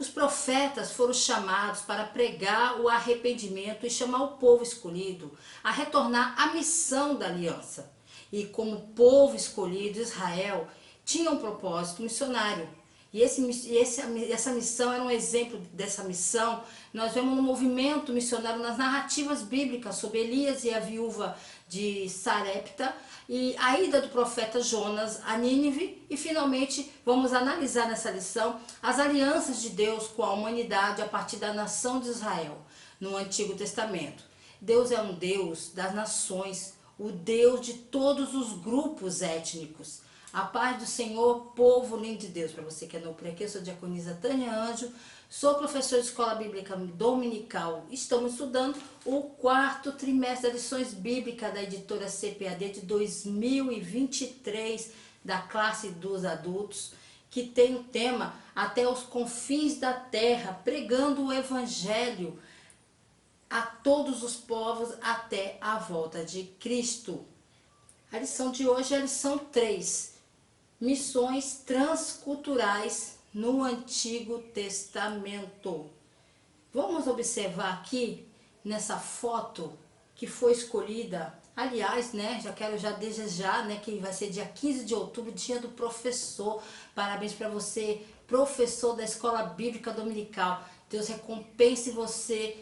Os profetas foram chamados para pregar o arrependimento e chamar o povo escolhido a retornar à missão da aliança. E como povo escolhido, Israel tinha um propósito missionário. E essa missão era um exemplo dessa missão. Nós vemos no movimento missionário, nas narrativas bíblicas sobre Elias e a viúva de Sarepta, e a ida do profeta Jonas a Nínive, e finalmente vamos analisar nessa lição as alianças de Deus com a humanidade a partir da nação de Israel no Antigo Testamento. Deus é um Deus das nações, o Deus de todos os grupos étnicos. A paz do Senhor, povo lindo de Deus. Para você que é novo por aqui, eu sou a diaconisa Tânia Anjo, sou professora de escola bíblica dominical. Estamos estudando o 4º trimestre das lições bíblicas da editora CPAD de 2023, da classe dos adultos, que tem o tema Até os Confins da Terra, pregando o Evangelho a todos os povos até a volta de Cristo. A lição de hoje é a lição 3. Missões transculturais no Antigo Testamento. Vamos observar aqui nessa foto que foi escolhida. Aliás, já quero desejar, que vai ser dia 15 de outubro, dia do professor. Parabéns para você, professor da Escola Bíblica Dominical. Deus recompense você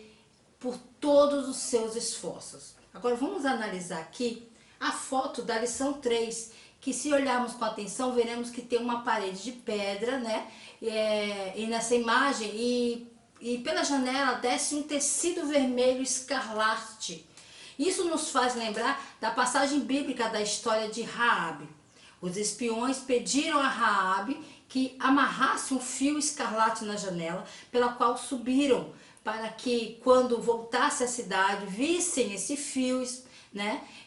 por todos os seus esforços. Agora vamos analisar aqui a foto da lição 3. Que se olharmos com atenção, veremos que tem uma parede de pedra, e nessa imagem, e pela janela desce um tecido vermelho escarlate. Isso nos faz lembrar da passagem bíblica da história de Raabe. Os espiões pediram a Raabe que amarrasse um fio escarlate na janela, pela qual subiram, para que quando voltasse à cidade, vissem esse fio,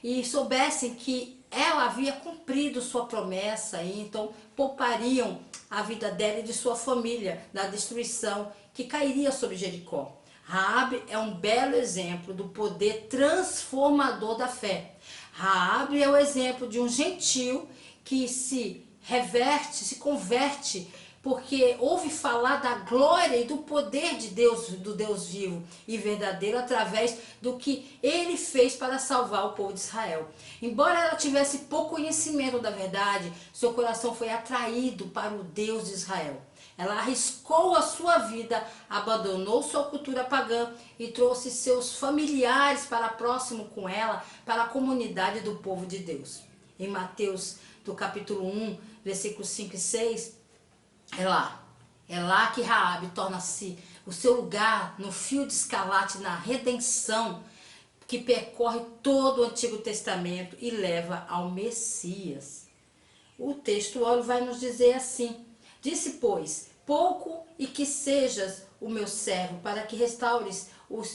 e soubessem que ela havia cumprido sua promessa, e então poupariam a vida dela e de sua família da destruição que cairia sobre Jericó. Raabe é um belo exemplo do poder transformador da fé. Raabe é o exemplo de um gentil que se reverte, se converte, porque ouve falar da glória e do poder de Deus, do Deus vivo e verdadeiro, através do que ele fez para salvar o povo de Israel. Embora ela tivesse pouco conhecimento da verdade, seu coração foi atraído para o Deus de Israel. Ela arriscou a sua vida, abandonou sua cultura pagã e trouxe seus familiares para próximo com ela, para a comunidade do povo de Deus. Em Mateus, do capítulo 1, versículos 5 e 6, é lá que Raabe torna-se o seu lugar no fio de escarlate na redenção que percorre todo o Antigo Testamento e leva ao Messias. O texto vai nos dizer assim: disse, pois, pouco e que sejas o meu servo, para que restaures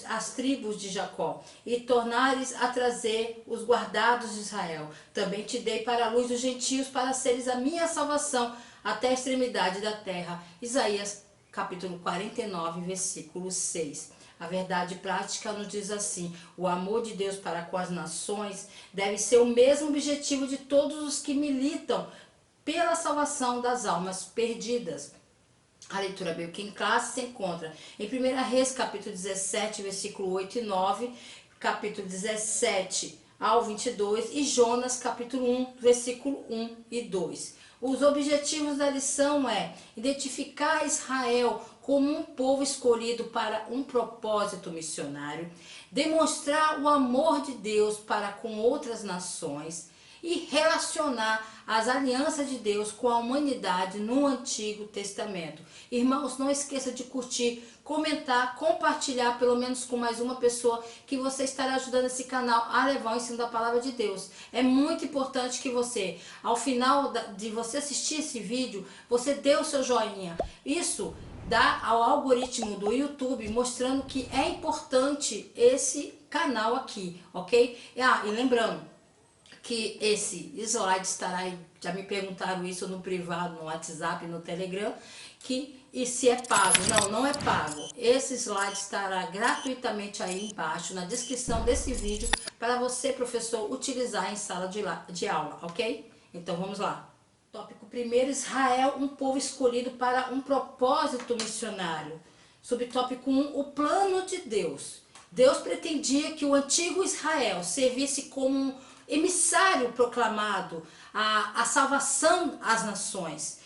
as tribos de Jacó e tornares a trazer os guardados de Israel. Também te dei para a luz dos gentios, para seres a minha salvação até a extremidade da terra. Isaías capítulo 49, versículo 6. A verdade prática nos diz assim: o amor de Deus para com as nações deve ser o mesmo objetivo de todos os que militam pela salvação das almas perdidas. A leitura bíblica em classe se encontra em 1 Reis, capítulo 17, versículo 8 e 9, capítulo 17 ao 22 e Jonas, capítulo 1, versículo 1 e 2. Os objetivos da lição é identificar Israel como um povo escolhido para um propósito missionário, demonstrar o amor de Deus para com outras nações e relacionar as alianças de Deus com a humanidade no Antigo Testamento. Irmãos, não esqueça de curtir, comentar, compartilhar pelo menos com mais uma pessoa, que você estará ajudando esse canal a levar o ensino da palavra de Deus. É muito importante que você, ao final de você assistir esse vídeo, você dê o seu joinha. Isso dá ao algoritmo do YouTube mostrando que é importante esse canal aqui, ok? E lembrando que esse slide estará aí, já me perguntaram isso no privado, no WhatsApp, no Telegram, e se é pago. Não é pago. Esse slide estará gratuitamente aí embaixo, na descrição desse vídeo, para você, professor, utilizar em sala de aula, ok? Então vamos lá. Tópico primeiro, Israel, um povo escolhido para um propósito missionário. Subtópico 1, o plano de Deus. Deus pretendia que o antigo Israel servisse como um emissário proclamado a salvação às nações.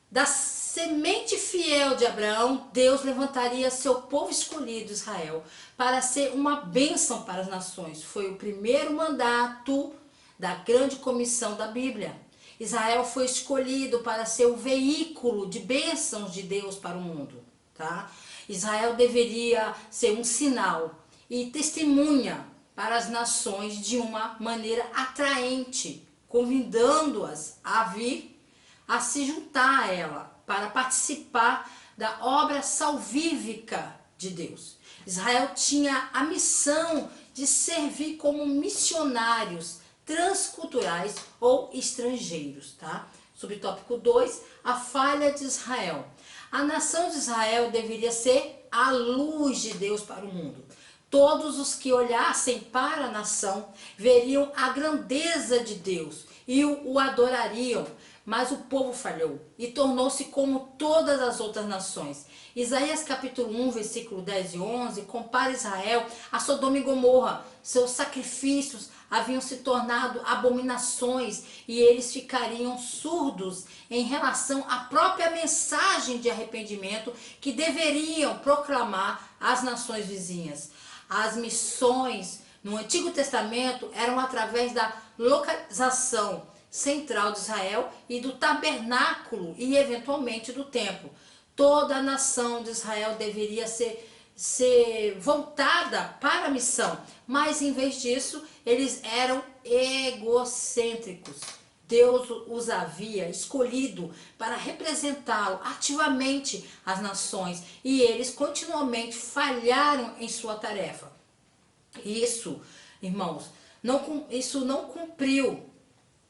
Da semente fiel de Abraão, Deus levantaria seu povo escolhido, Israel, para ser uma bênção para as nações. Foi o primeiro mandato da grande comissão da Bíblia. Israel foi escolhido para ser o veículo de bênçãos de Deus para o mundo, tá? Israel deveria ser um sinal e testemunha para as nações de uma maneira atraente, convidando-as a vir a se juntar a ela para participar da obra salvífica de Deus. Israel tinha a missão de servir como missionários transculturais ou estrangeiros, tá? Subtópico 2, a falha de Israel. A nação de Israel deveria ser a luz de Deus para o mundo. Todos os que olhassem para a nação veriam a grandeza de Deus e o adorariam, mas o povo falhou e tornou-se como todas as outras nações. Isaías capítulo 1, versículo 10 e 11, compara Israel a Sodoma e Gomorra. Seus sacrifícios haviam se tornado abominações e eles ficariam surdos em relação à própria mensagem de arrependimento que deveriam proclamar às nações vizinhas. As missões no Antigo Testamento eram através da localização central de Israel e do tabernáculo e eventualmente do templo. Toda a nação de Israel deveria ser voltada para a missão, mas em vez disso eles eram egocêntricos. Deus os havia escolhido para representá-lo ativamente às nações e eles continuamente falharam em sua tarefa. Isso, irmãos, isso não cumpriu.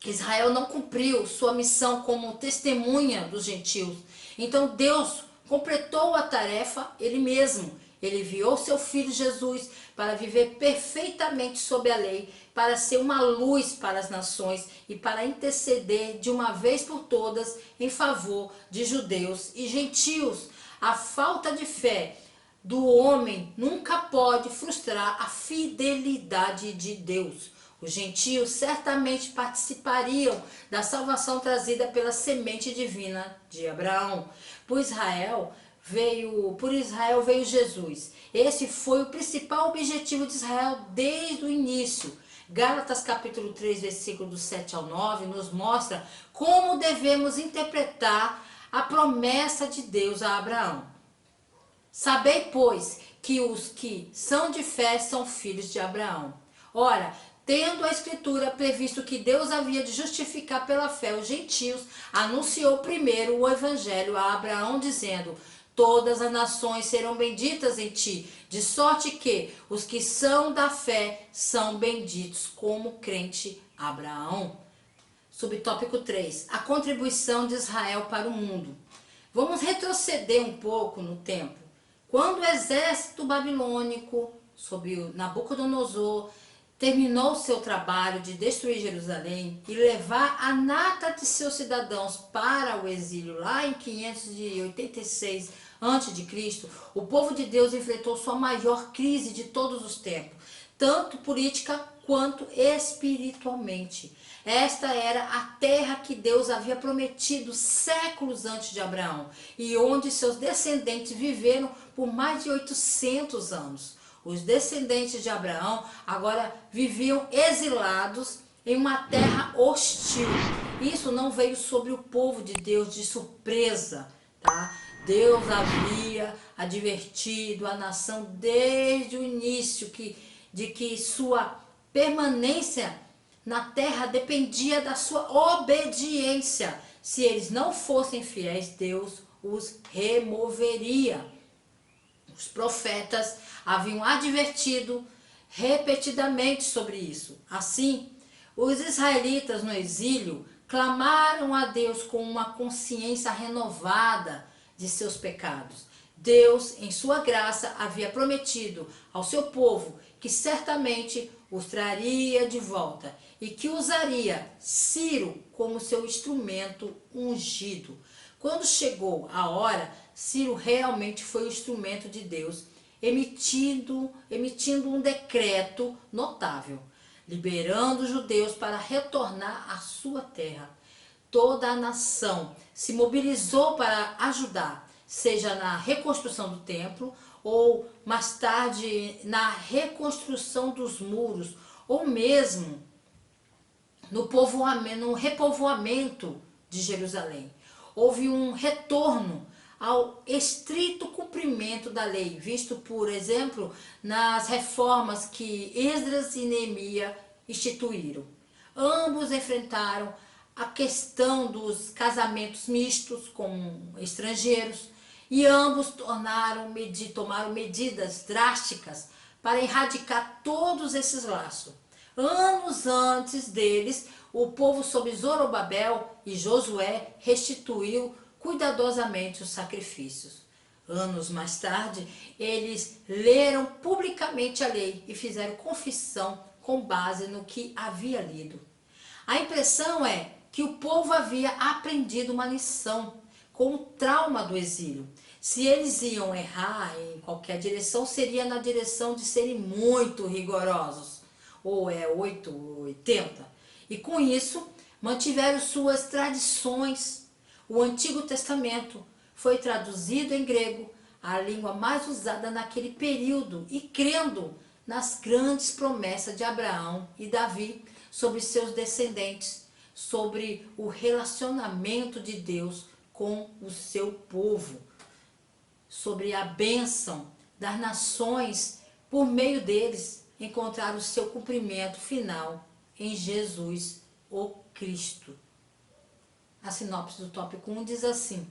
Israel não cumpriu sua missão como testemunha dos gentios. Então Deus completou a tarefa ele mesmo. Ele enviou seu filho Jesus para viver perfeitamente sob a lei, para ser uma luz para as nações e para interceder de uma vez por todas em favor de judeus e gentios. A falta de fé do homem nunca pode frustrar a fidelidade de Deus. Os gentios certamente participariam da salvação trazida pela semente divina de Abraão. Por Israel veio Jesus. Esse foi o principal objetivo de Israel desde o início. Gálatas capítulo 3, versículo do 7 ao 9, nos mostra como devemos interpretar a promessa de Deus a Abraão. Sabei, pois, que os que são de fé são filhos de Abraão. Ora, tendo a Escritura previsto que Deus havia de justificar pela fé os gentios, anunciou primeiro o Evangelho a Abraão, dizendo: todas as nações serão benditas em ti, de sorte que os que são da fé são benditos, como crente Abraão. Subtópico 3. A contribuição de Israel para o mundo. Vamos retroceder um pouco no tempo. Quando o exército babilônico, sob Nabucodonosor, terminou seu trabalho de destruir Jerusalém e levar a nata de seus cidadãos para o exílio lá em 586 a.C., o povo de Deus enfrentou sua maior crise de todos os tempos, tanto política quanto espiritualmente. Esta era a terra que Deus havia prometido séculos antes de Abraão e onde seus descendentes viveram por mais de 800 anos. Os descendentes de Abraão agora viviam exilados em uma terra hostil. Isso não veio sobre o povo de Deus de surpresa, tá? Deus havia advertido a nação desde o início de que sua permanência na terra dependia da sua obediência. Se eles não fossem fiéis, Deus os removeria. Os profetas haviam advertido repetidamente sobre isso. Assim, os israelitas no exílio clamaram a Deus com uma consciência renovada de seus pecados. Deus, em sua graça, havia prometido ao seu povo que certamente os traria de volta e que usaria Ciro como seu instrumento ungido. Quando chegou a hora, Ciro realmente foi o instrumento de Deus, emitindo um decreto notável, liberando os judeus para retornar à sua terra. Toda a nação se mobilizou para ajudar, seja na reconstrução do templo ou mais tarde na reconstrução dos muros, ou mesmo no repovoamento de Jerusalém. Houve um retorno ao estrito cumprimento da lei, visto, por exemplo, nas reformas que Esdras e Neemias instituíram. Ambos enfrentaram a questão dos casamentos mistos com estrangeiros e ambos tomaram medidas drásticas para erradicar todos esses laços. Anos antes deles, o povo sob Zorobabel e Josué restituiu cuidadosamente os sacrifícios. Anos mais tarde, eles leram publicamente a lei e fizeram confissão com base no que havia lido. A impressão é que o povo havia aprendido uma lição com o trauma do exílio. Se eles iam errar em qualquer direção, seria na direção de serem muito rigorosos, ou 8 ou 80. E com isso, mantiveram suas tradições. O Antigo Testamento foi traduzido em grego, a língua mais usada naquele período, e crendo nas grandes promessas de Abraão e Davi sobre seus descendentes, sobre o relacionamento de Deus com o seu povo, sobre a bênção das nações por meio deles encontrar o seu cumprimento final em Jesus, o Cristo. A sinopse do tópico 1 diz assim: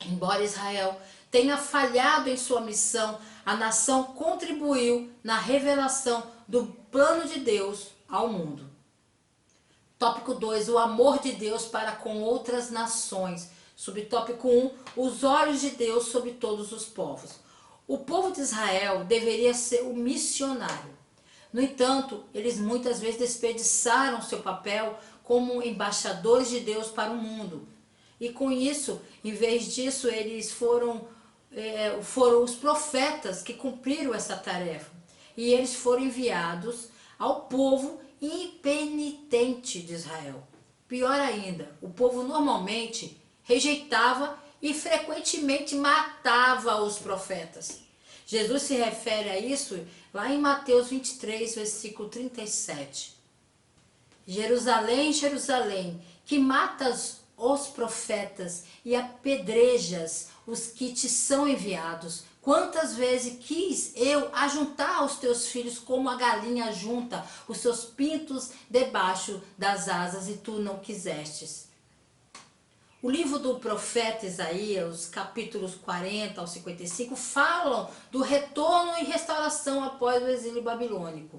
embora Israel tenha falhado em sua missão, a nação contribuiu na revelação do plano de Deus ao mundo. Tópico 2, o amor de Deus para com outras nações. Subtópico 1, os olhos de Deus sobre todos os povos. O povo de Israel deveria ser o missionário. No entanto, eles muitas vezes desperdiçaram seu papel como embaixadores de Deus para o mundo. E com isso, em vez disso, eles foram os profetas que cumpriram essa tarefa. E eles foram enviados ao povo impenitente de Israel. Pior ainda, o povo normalmente rejeitava e frequentemente matava os profetas. Jesus se refere a isso lá em Mateus 23, versículo 37. Jerusalém, Jerusalém, que matas os profetas e apedrejas os que te são enviados. Quantas vezes quis eu ajuntar os teus filhos como a galinha junta os seus pintos debaixo das asas e tu não quisestes. O livro do profeta Isaías, os capítulos 40 ao 55, falam do retorno e restauração após o exílio babilônico.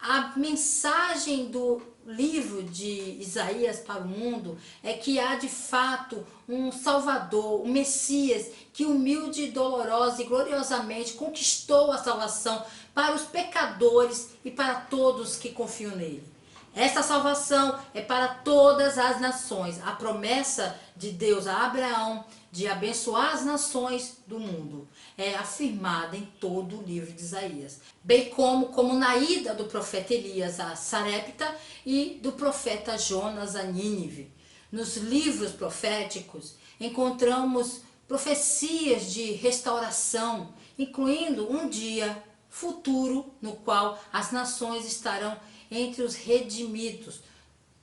A mensagem do livro de Isaías para o mundo é que há de fato um Salvador, um Messias, que humilde, dolorosa e gloriosamente conquistou a salvação para os pecadores e para todos que confiam nele. Esta salvação é para todas as nações. A promessa de Deus a Abraão de abençoar as nações do mundo é afirmada em todo o livro de Isaías. Bem como na ida do profeta Elias a Sarepta e do profeta Jonas a Nínive. Nos livros proféticos encontramos profecias de restauração, incluindo um dia futuro no qual as nações estarão entre os redimidos.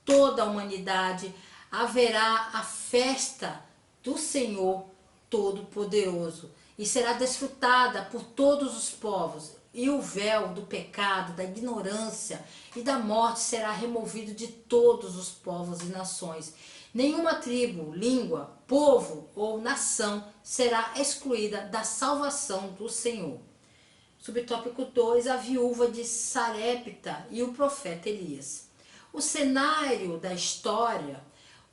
Toda a humanidade haverá a festa do Senhor Todo-Poderoso e será desfrutada por todos os povos, e o véu do pecado, da ignorância e da morte será removido de todos os povos e nações. Nenhuma tribo, língua, povo ou nação será excluída da salvação do Senhor. Subtópico 2, a viúva de Sarepta e o profeta Elias. O cenário da história: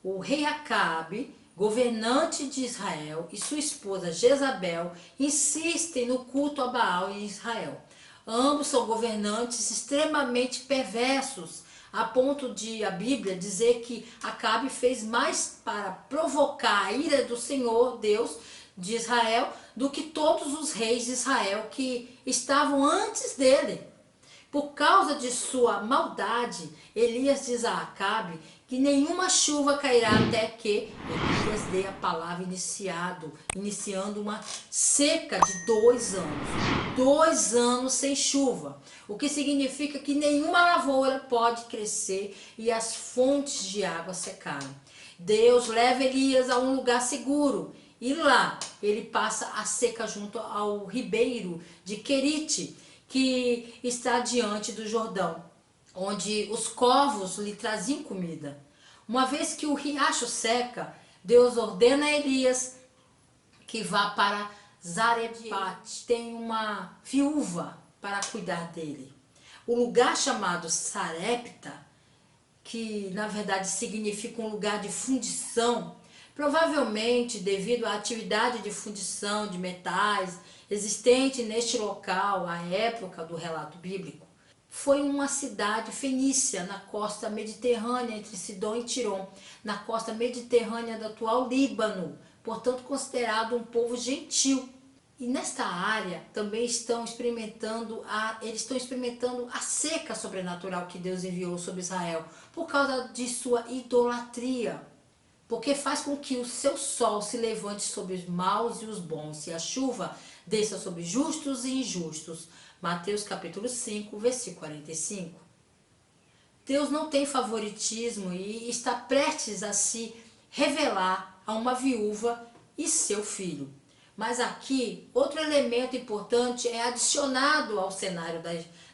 o rei Acabe governante de Israel, e sua esposa Jezabel insistem no culto a Baal em Israel. Ambos são governantes extremamente perversos, a ponto de a Bíblia dizer que Acabe fez mais para provocar a ira do Senhor Deus de Israel do que todos os reis de Israel que estavam antes dele. Por causa de sua maldade, Elias diz a Acabe que nenhuma chuva cairá até que Elias dê a palavra iniciando uma seca de 2 anos. 2 anos sem chuva, o que significa que nenhuma lavoura pode crescer e as fontes de água secaram. Deus leva Elias a um lugar seguro e lá ele passa a seca junto ao ribeiro de Querite, que está diante do Jordão, onde os corvos lhe traziam comida. Uma vez que o riacho seca, Deus ordena a Elias que vá para Zarepate. Tem uma viúva para cuidar dele. O lugar chamado Sarepta, que na verdade significa um lugar de fundição, provavelmente devido à atividade de fundição de metais existente neste local à época do relato bíblico, foi uma cidade fenícia na costa mediterrânea entre Sidom e Tirom, na costa mediterrânea do atual Líbano, portanto considerado um povo gentil. E nesta área também eles estão experimentando a seca sobrenatural que Deus enviou sobre Israel, por causa de sua idolatria. Porque faz com que o seu sol se levante sobre os maus e os bons, e a chuva desça sobre justos e injustos. Mateus capítulo 5, versículo 45. Deus não tem favoritismo e está prestes a se revelar a uma viúva e seu filho. Mas aqui, outro elemento importante é adicionado ao cenário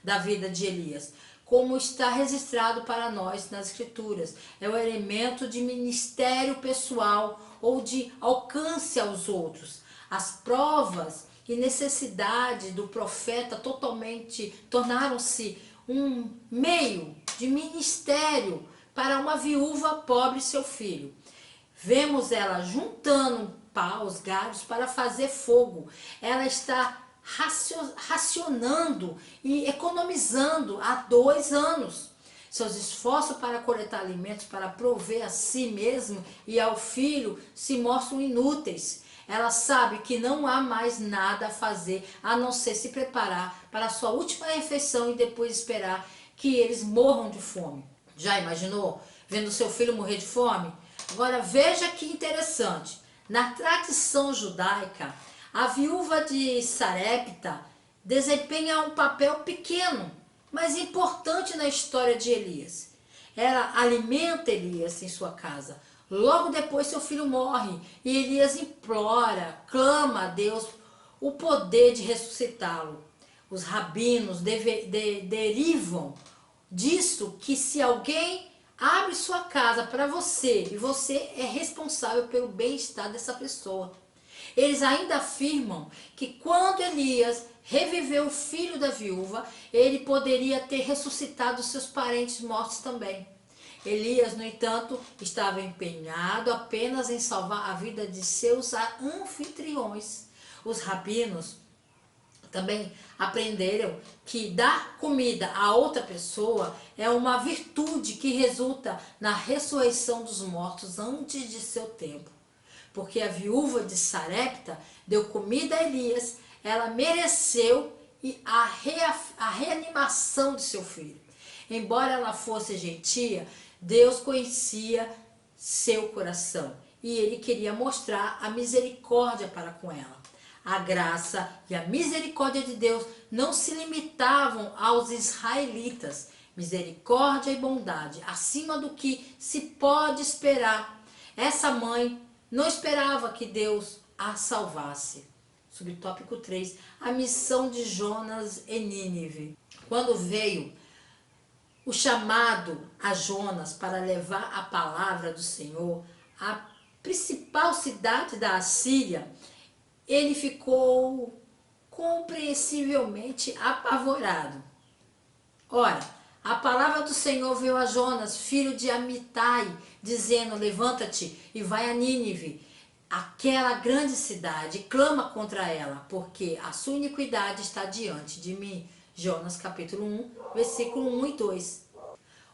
da vida de Elias, como está registrado para nós nas Escrituras. É o elemento de ministério pessoal ou de alcance aos outros. As provas e necessidade do profeta tornaram-se um meio de ministério para uma viúva pobre e seu filho. Vemos ela juntando paus, galhos para fazer fogo. Ela está racionando e economizando há 2 anos. Seus esforços para coletar alimentos para prover a si mesmo e ao filho se mostram inúteis. Ela sabe que não há mais nada a fazer a não ser se preparar para a sua última refeição e depois esperar que eles morram de fome. Já imaginou vendo seu filho morrer de fome? Agora veja que interessante. Na tradição judaica, a viúva de Sarepta desempenha um papel pequeno, mas importante na história de Elias. Ela alimenta Elias em sua casa. Logo depois seu filho morre e Elias implora, clama a Deus o poder de ressuscitá-lo. Os rabinos derivam disso que se alguém abre sua casa para você e você é responsável pelo bem-estar dessa pessoa. Eles ainda afirmam que quando Elias reviveu o filho da viúva, ele poderia ter ressuscitado seus parentes mortos também. Elias, no entanto, estava empenhado apenas em salvar a vida de seus anfitriões. Os rabinos também aprenderam que dar comida a outra pessoa é uma virtude que resulta na ressurreição dos mortos antes de seu tempo. Porque a viúva de Sarepta deu comida a Elias, ela mereceu a reanimação de seu filho. Embora ela fosse gentia, Deus conhecia seu coração e ele queria mostrar a misericórdia para com ela. A graça e a misericórdia de Deus não se limitavam aos israelitas. Misericórdia e bondade, acima do que se pode esperar. Essa mãe não esperava que Deus a salvasse. Subtópico 3. A missão de Jonas em Nínive. Quando veio o chamado a Jonas para levar a palavra do Senhor à principal cidade da Assíria, ele ficou compreensivelmente apavorado. Ora, A palavra do Senhor veio a Jonas, filho de Amitai, dizendo: levanta-te e vai a Nínive, aquela grande cidade, e clama contra ela, porque a sua iniquidade está diante de mim. Jonas capítulo 1, versículo 1 e 2.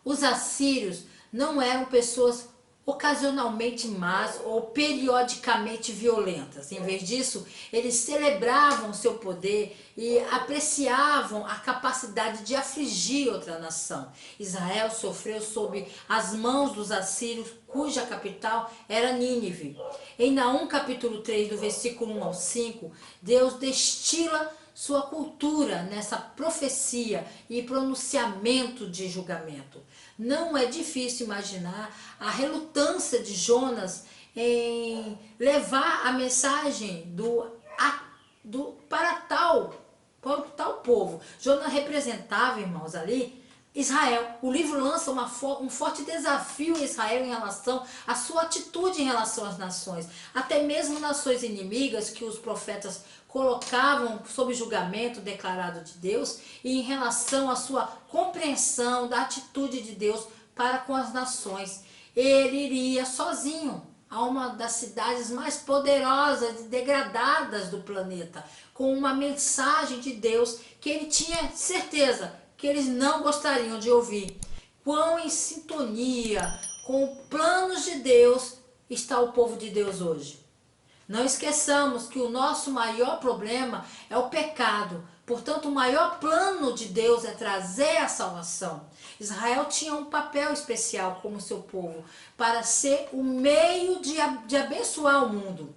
Os assírios não eram pessoas ocasionalmente más ou periodicamente violentas. Em vez disso, eles celebravam seu poder e apreciavam a capacidade de afligir outra nação. Israel sofreu sob as mãos dos assírios, cuja capital era Nínive. Em Naum capítulo 3, do versículo 1 ao 5, Deus destila sua cultura nessa profecia e pronunciamento de julgamento. Não é difícil imaginar a relutância de Jonas em levar a mensagem para tal povo. Jonas representava, irmãos, ali Israel. O livro lança um forte desafio a Israel em relação à sua atitude em relação às nações, até mesmo nações inimigas que os profetas colocavam sob julgamento declarado de Deus, e em relação à sua compreensão da atitude de Deus para com as nações. Ele iria sozinho a uma das cidades mais poderosas e degradadas do planeta, com uma mensagem de Deus que ele tinha certeza que eles não gostariam de ouvir. Quão em sintonia com os planos de Deus está o povo de Deus hoje. Não esqueçamos que o nosso maior problema é o pecado. Portanto, o maior plano de Deus é trazer a salvação. Israel tinha um papel especial como seu povo, para ser o meio de abençoar o mundo.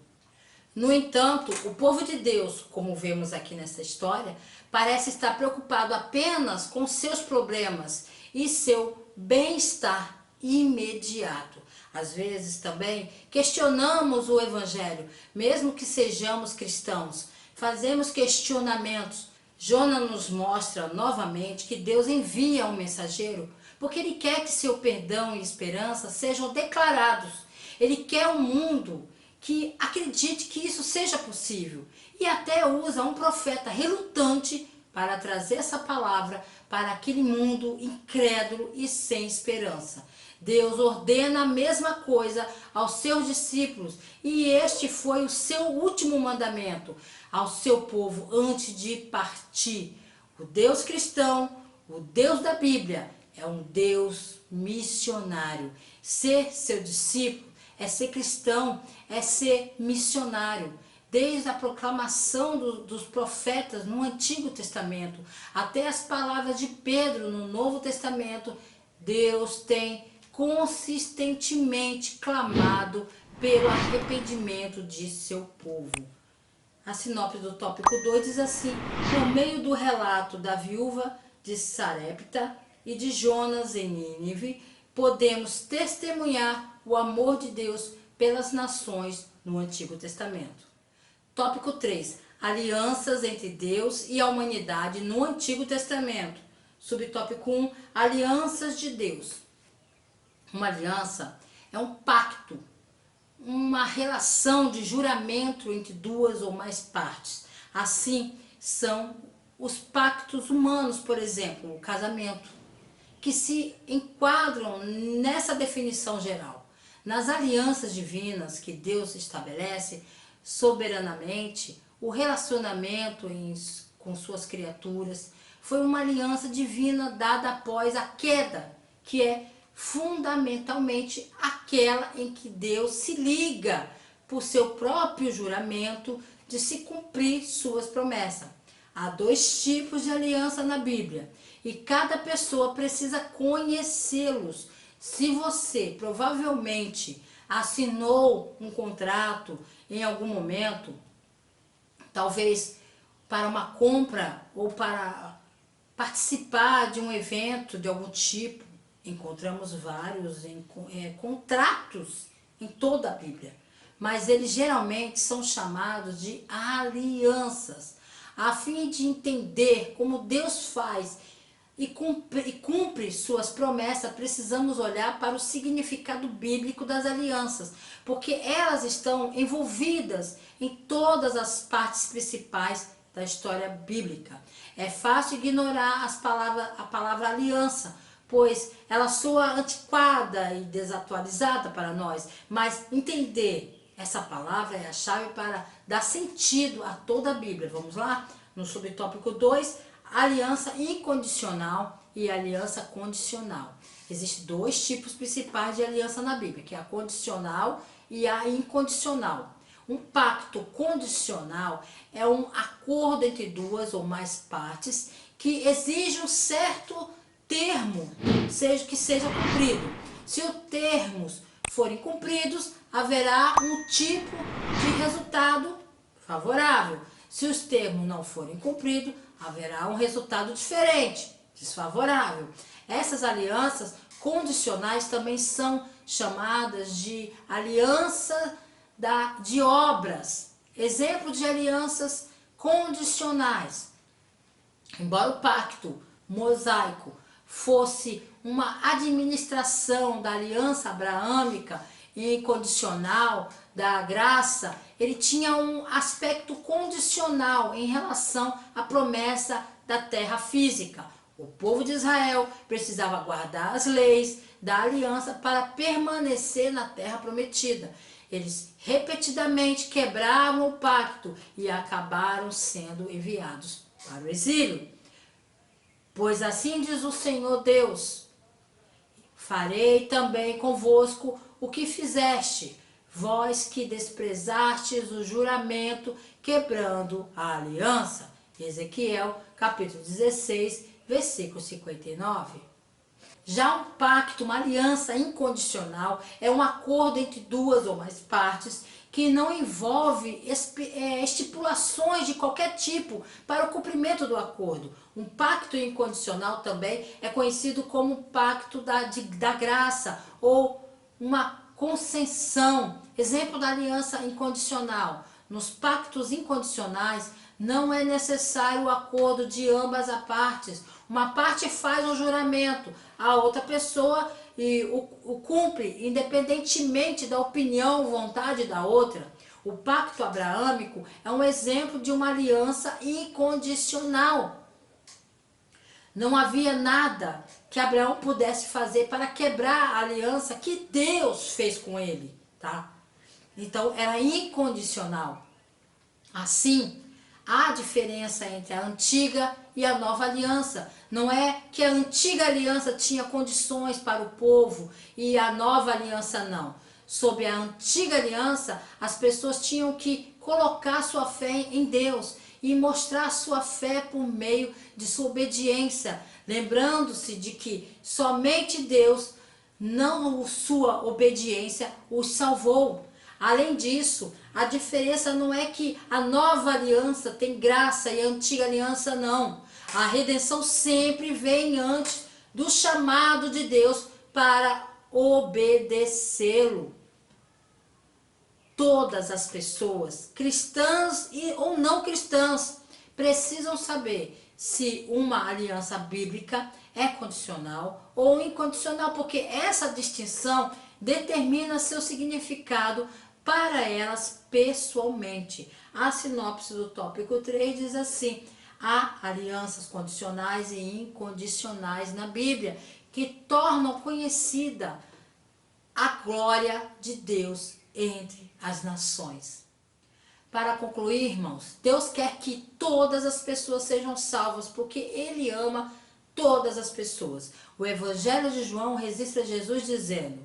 No entanto, o povo de Deus, como vemos aqui nessa história, parece estar preocupado apenas com seus problemas e seu bem-estar imediato. Às vezes também questionamos o Evangelho, mesmo que sejamos cristãos. Fazemos questionamentos. Jonas nos mostra novamente que Deus envia um mensageiro porque Ele quer que seu perdão e esperança sejam declarados. Ele quer um mundo que acredite que isso seja possível. E até usa um profeta relutante para trazer essa palavra para aquele mundo incrédulo e sem esperança. Deus ordena a mesma coisa aos seus discípulos, e este foi o seu último mandamento ao seu povo antes de partir. O Deus cristão, o Deus da Bíblia, é um Deus missionário. Ser seu discípulo é ser cristão, é ser missionário. Desde a proclamação dos profetas no Antigo Testamento até as palavras de Pedro no Novo Testamento, Deus tem consistentemente clamado pelo arrependimento de seu povo. A sinopse do tópico 2 diz assim: por meio do relato da viúva de Sarepta e de Jonas em Nínive, podemos testemunhar o amor de Deus pelas nações no Antigo Testamento. Tópico 3. Alianças entre Deus e a humanidade no Antigo Testamento. Subtópico 1. Alianças de Deus. Uma aliança é um pacto, uma relação de juramento entre duas ou mais partes. Assim são os pactos humanos, por exemplo, o casamento, que se enquadram nessa definição geral. Nas alianças divinas que Deus estabelece soberanamente, o relacionamento com suas criaturas foi uma aliança divina dada após a queda, que é fundamentalmente aquela em que Deus se liga por seu próprio juramento de se cumprir suas promessas. Há dois tipos de aliança na Bíblia e cada pessoa precisa conhecê-los. Se você provavelmente assinou um contrato em algum momento, talvez para uma compra ou para participar de um evento de algum tipo, encontramos vários contratos em toda a Bíblia, mas eles geralmente são chamados de alianças. A fim de entender como Deus faz e cumpre suas promessas, precisamos olhar para o significado bíblico das alianças, porque elas estão envolvidas em todas as partes principais da história bíblica. É fácil ignorar a palavra aliança, pois ela soa antiquada e desatualizada para nós, mas entender essa palavra é a chave para dar sentido a toda a Bíblia. Vamos lá? No subtópico 2, aliança incondicional e aliança condicional. Existem dois tipos principais de aliança na Bíblia, que é a condicional e a incondicional. Um pacto condicional é um acordo entre duas ou mais partes que exige um certo termo que seja cumprido. Se os termos forem cumpridos, haverá um tipo de resultado favorável. Se os termos não forem cumpridos, haverá um resultado diferente, desfavorável. Essas alianças condicionais também são chamadas de aliança de obras. Exemplo de alianças condicionais. Embora o pacto mosaico fosse uma administração da aliança abraâmica e incondicional da graça, ele tinha um aspecto condicional em relação à promessa da terra física. O povo de Israel precisava guardar as leis da aliança para permanecer na terra prometida. Eles repetidamente quebravam o pacto e acabaram sendo enviados para o exílio. Pois assim diz o Senhor Deus: farei também convosco o que fizeste, vós que desprezastes o juramento, quebrando a aliança. Ezequiel, capítulo 16, versículo 59. Já um pacto, uma aliança incondicional, é um acordo entre duas ou mais partes que não envolve estipulações de qualquer tipo para o cumprimento do acordo. Um pacto incondicional também é conhecido como pacto da graça ou uma concessão. Exemplo da aliança incondicional. Nos pactos incondicionais, não é necessário o acordo de ambas as partes. Uma parte faz um juramento, a outra pessoa o cumpre, independentemente da opinião ou vontade da outra. O pacto abraâmico é um exemplo de uma aliança incondicional. Não havia nada que Abraão pudesse fazer para quebrar a aliança que Deus fez com ele, tá? Então, era incondicional. Assim, há diferença entre a antiga e a nova aliança. Não é que a antiga aliança tinha condições para o povo e a nova aliança não. Sob a antiga aliança, as pessoas tinham que colocar sua fé em Deus e mostrar sua fé por meio de sua obediência, lembrando-se de que somente Deus, não sua obediência, os salvou. Além disso, a diferença não é que a nova aliança tem graça e a antiga aliança não. A redenção sempre vem antes do chamado de Deus para obedecê-lo. Todas as pessoas, cristãs ou não cristãs, precisam saber se uma aliança bíblica é condicional ou incondicional, porque essa distinção determina seu significado para elas pessoalmente. A sinopse do tópico 3 diz assim: há alianças condicionais e incondicionais na Bíblia que tornam conhecida a glória de Deus entre as nações. Para concluir, irmãos, Deus quer que todas as pessoas sejam salvas, porque Ele ama todas as pessoas. O Evangelho de João registra Jesus dizendo: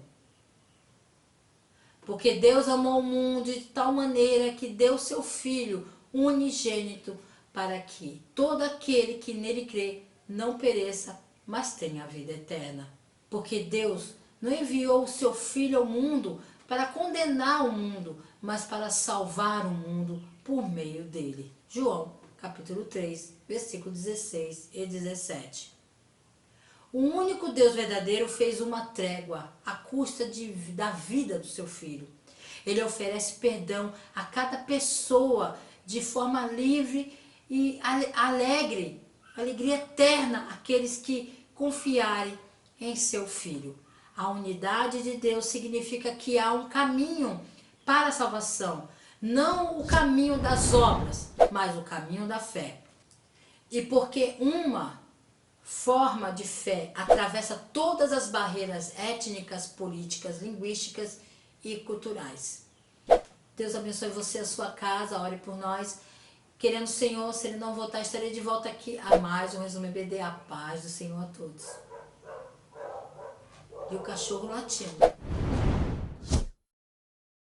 porque Deus amou o mundo de tal maneira que deu seu Filho unigênito, para que todo aquele que nele crê não pereça, mas tenha a vida eterna. Porque Deus não enviou o seu Filho ao mundo para condenar o mundo, mas para salvar o mundo por meio dele. João, capítulo 3, versículo 16 e 17. O único Deus verdadeiro fez uma trégua à custa da vida do seu Filho. Ele oferece perdão a cada pessoa de forma livre e alegre, alegria eterna àqueles que confiarem em seu Filho. A unidade de Deus significa que há um caminho para a salvação. Não o caminho das obras, mas o caminho da fé. E porque uma forma de fé atravessa todas as barreiras étnicas, políticas, linguísticas e culturais. Deus abençoe você, a sua casa, ore por nós. Querendo o Senhor, se Ele não voltar, estarei de volta aqui a mais um Resumo EBD. A paz do Senhor a todos. E o cachorro latindo.